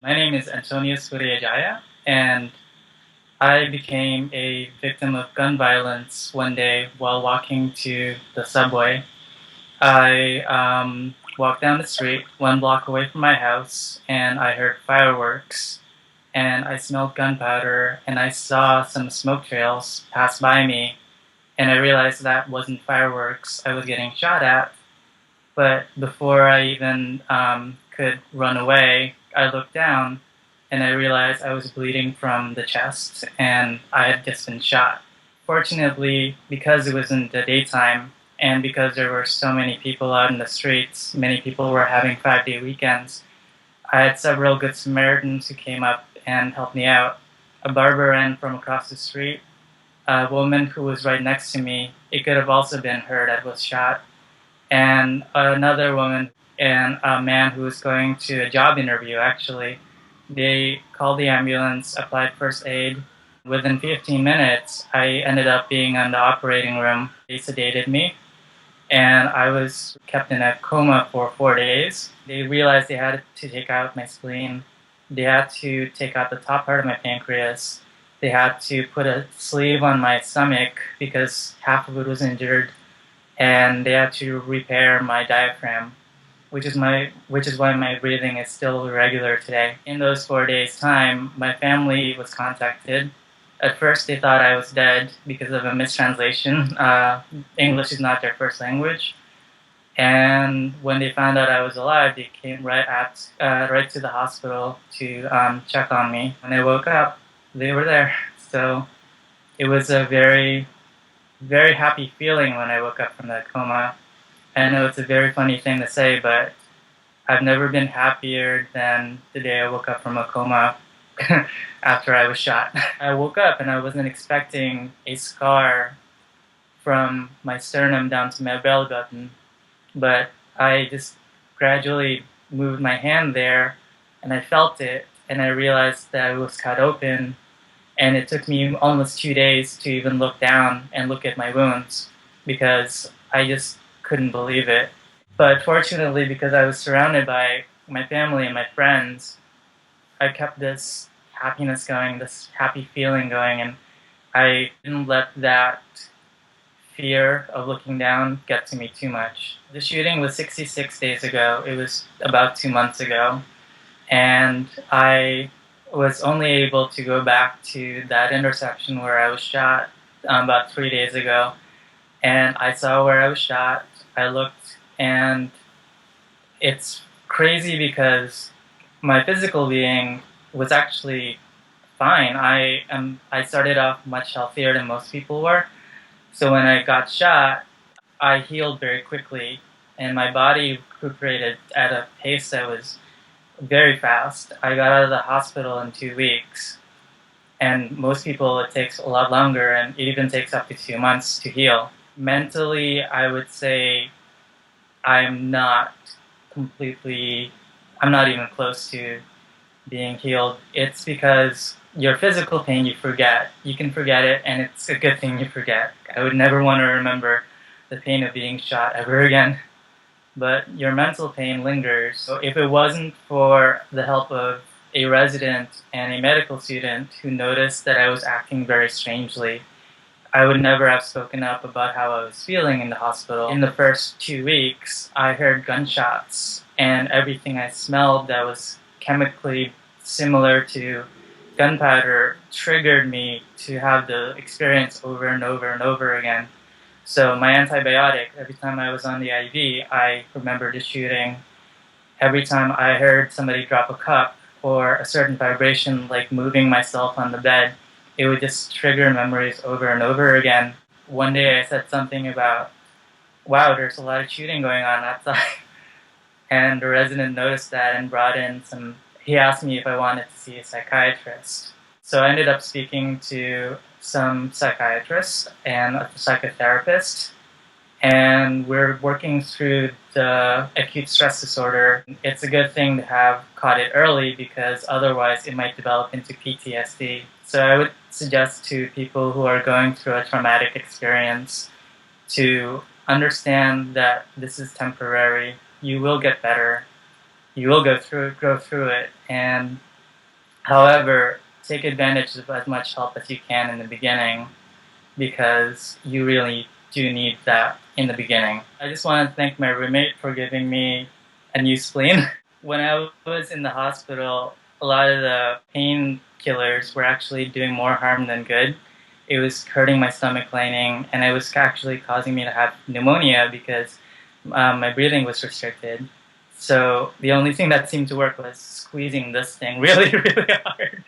My name is Antonius Wiriadjaja, and I became a victim of gun violence one day while walking to the subway. I walked down the street 1 block away from my house, and I heard fireworks, and I smelled gunpowder, and I saw some smoke trails pass by me, and I realized that wasn't fireworks I was getting shot at. But before I even could run away, I looked down and I realized I was bleeding from the chest and I had just been shot. Fortunately, because it was in the daytime and because there were so many people out in the streets, many people were having 5-day weekends, I had several good Samaritans who came up and helped me out. A barber ran from across the street. A woman who was right next to me, it could have also been her that was shot, and another woman and a man who was going to a job interview, actually. They called the ambulance, applied first aid. Within 15 minutes, I ended up being in the operating room. They sedated me, and I was kept in a coma for 4 days. They realized they had to take out my spleen. They had to take out the top part of my pancreas. They had to put a sleeve on my stomach because half of it was injured, and they had to repair my diaphragm, which is why my breathing is still irregular today. In those 4 days' time, my family was contacted. At first, they thought I was dead because of a mistranslation. English is not their first language, and when they found out I was alive, they came right to the hospital to check on me. When I woke up, they were there. So it was a very, very happy feeling when I woke up from that coma. I know it's a very funny thing to say, but I've never been happier than the day I woke up from a coma after I was shot. I woke up and I wasn't expecting a scar from my sternum down to my belly button, but I just gradually moved my hand there and I felt it and I realized that it was cut open, and it took me almost 2 days to even look down and look at my wounds because I just couldn't believe it. But fortunately, because I was surrounded by my family and my friends, I kept this happiness going, this happy feeling going, and I didn't let that fear of looking down get to me too much. The shooting was 66 days ago. It was about 2 months ago, and I was only able to go back to that intersection where I was shot about 3 days ago, and I saw where I was shot. I looked, and it's crazy because my physical being was actually fine. I started off much healthier than most people were, so when I got shot, I healed very quickly, and my body recuperated at a pace that was very fast. I got out of the hospital in 2 weeks, and most people it takes a lot longer, and it even takes up to 2 months to heal. Mentally, I would say I'm not even close to being healed. It's because your physical pain you forget. You can forget it, and it's a good thing you forget. I would never want to remember the pain of being shot ever again. But your mental pain lingers. So if it wasn't for the help of a resident and a medical student who noticed that I was acting very strangely, I would never have spoken up about how I was feeling in the hospital. In the first 2 weeks, I heard gunshots, and everything I smelled that was chemically similar to gunpowder triggered me to have the experience over and over and over again. So my antibiotic, every time I was on the IV, I remembered the shooting. Every time I heard somebody drop a cup or a certain vibration, like moving myself on the bed, it would just trigger memories over and over again. One day I said something about, wow, there's a lot of shooting going on outside. And the resident noticed that and brought in he asked me if I wanted to see a psychiatrist. So I ended up speaking to some psychiatrists and a psychotherapist, and we're working through the acute stress disorder. It's a good thing to have caught it early because otherwise it might develop into PTSD. So I would suggest to people who are going through a traumatic experience to understand that this is temporary. You will get better. You will go through it, and However, take advantage of as much help as you can in the beginning because you really do need that in the beginning. I just want to thank my roommate for giving me a new spleen. When I was in the hospital, a lot of the painkillers were actually doing more harm than good. It was hurting my stomach lining, and it was actually causing me to have pneumonia because my breathing was restricted. So the only thing that seemed to work was squeezing this thing really, really hard.